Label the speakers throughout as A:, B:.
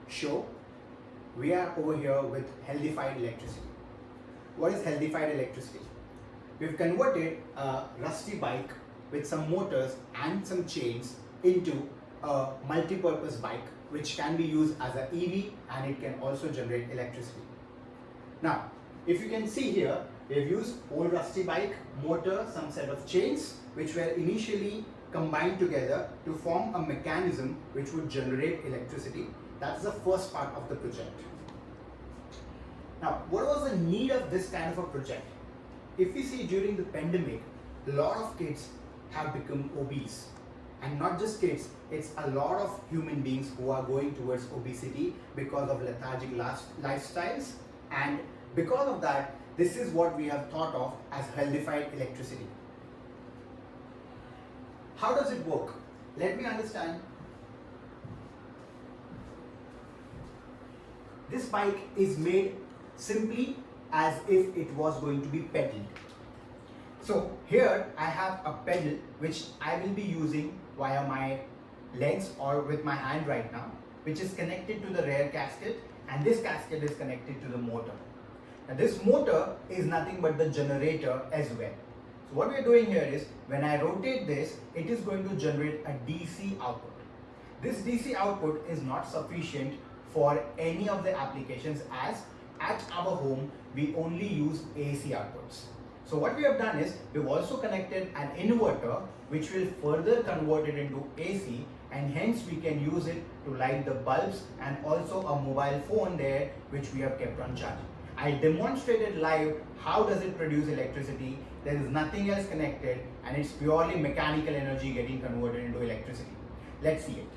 A: show. We are over here with healthified electricity. What is healthified electricity? We've converted a rusty bike with some motors and some chains into a multi-purpose bike which can be used as an EV and it can also generate electricity. Now, if you can see here, we've used old rusty bike, motor, some set of chains which were initially combined together to form a mechanism which would generate electricity. That's the first part of the project. Now, what was the need of this kind of a project? If we see during the pandemic, a lot of kids have become obese. And not just kids, it's a lot of human beings who are going towards obesity because of lethargic lifestyles. And because of that, this is what we have thought of as healthified electricity. How does it work? Let me understand. This bike is made simply as if it was going to be pedaled. So here I have a pedal which I will be using via my legs or with my hand right now, which is connected to the rear casket, and this casket is connected to the motor. Now this motor is nothing but the generator as well. So what we are doing here is, when I rotate this, it is going to generate a DC output. This DC output is not sufficient for any of the applications, as at our home we only use AC outputs. So what we have done is, we've also connected an inverter which will further convert it into AC, and hence we can use it to light the bulbs and also a mobile phone there which we have kept on charging. I demonstrated live how does it produce electricity. There is nothing else connected and it's purely mechanical energy getting converted into electricity. Let's see it.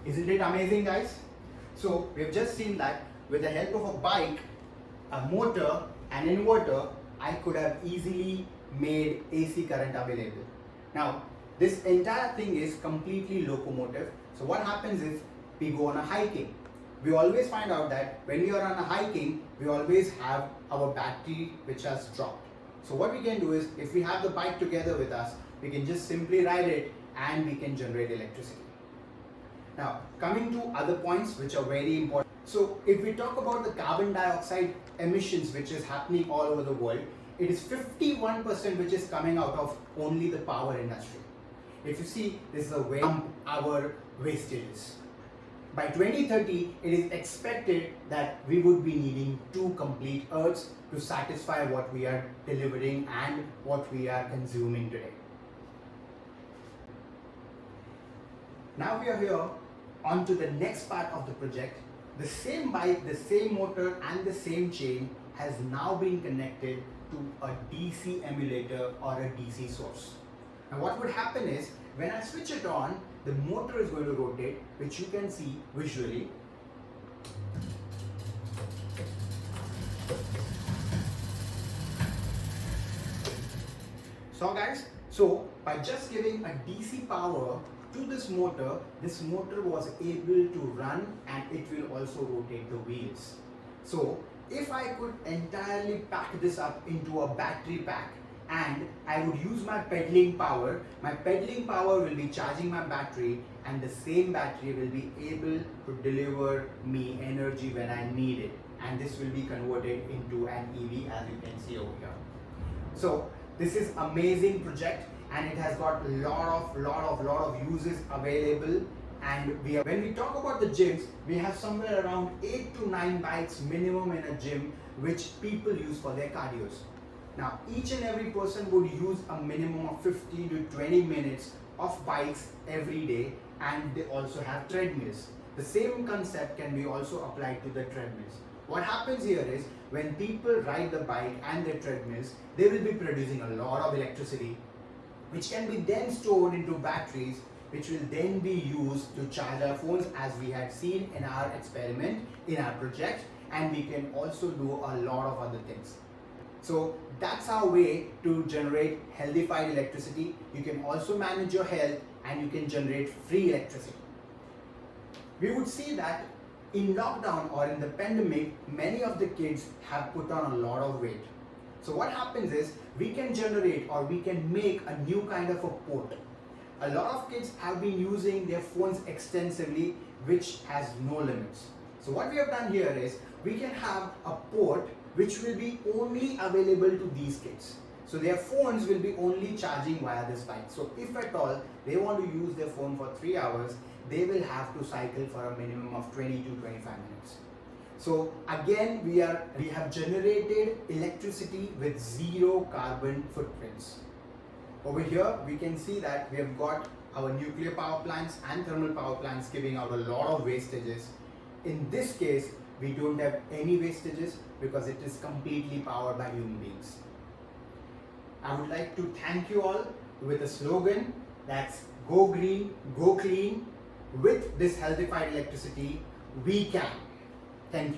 A: Isn't it amazing, guys? So we've just seen that with the help of a bike, a motor, an inverter, I could have easily made AC current available. Now, this entire thing is completely locomotive. So what happens is, we go on a hiking. We always find out that when we are on a hiking, we always have our battery which has dropped. So what we can do is, if we have the bike together with us, we can just simply ride it and we can generate electricity. Now, coming to other points which are very important. So if we talk about the carbon dioxide emissions which is happening all over the world, it is 51% which is coming out of only the power industry. If you see, this is a way our wastages. By 2030, it is expected that we would be needing 2 complete Earths to satisfy what we are delivering and what we are consuming today. Now we are here on to the next part of the project. The same bike, the same motor and the same chain has now been connected to a DC emulator or a DC source. Now what would happen is, when I switch it on, the motor is going to rotate, which you can see visually. So guys, by just giving a DC power to this motor was able to run and it will also rotate the wheels. So if I could entirely pack this up into a battery pack and I would use my pedaling power will be charging my battery, and the same battery will be able to deliver me energy when I need it, and this will be converted into an EV, as you can see over here. So this is amazing project, and it has got a lot of uses available. And when we talk about the gyms, we have somewhere around 8 to 9 bikes minimum in a gym which people use for their cardios. Now each and every person would use a minimum of 15 to 20 minutes of bikes every day, and they also have treadmills. The same concept can be also applied to the treadmills. What happens here is, when people ride the bike and their treadmills, they will be producing a lot of electricity which can be then stored into batteries, which will then be used to charge our phones, as we had seen in our experiment, in our project, and we can also do a lot of other things. So that's our way to generate healthified electricity. You can also manage your health and you can generate free electricity. We would see that in lockdown or in the pandemic, many of the kids have put on a lot of weight. So what happens is we can generate or we can make a new kind of a port. A lot of kids have been using their phones extensively, which has no limits. So what we have done here is we can have a port which will be only available to these kids. So their phones will be only charging via this bike. So if at all they want to use their phone for 3 hours, they will have to cycle for a minimum of 20 to 25 minutes. So again, we have generated electricity with zero carbon footprints. Over here, we can see that we have got our nuclear power plants and thermal power plants giving out a lot of wastages. In this case, we don't have any wastages because it is completely powered by human beings. I would like to thank you all with a slogan that's go green, go clean. With this healthified electricity, we can. Thank you.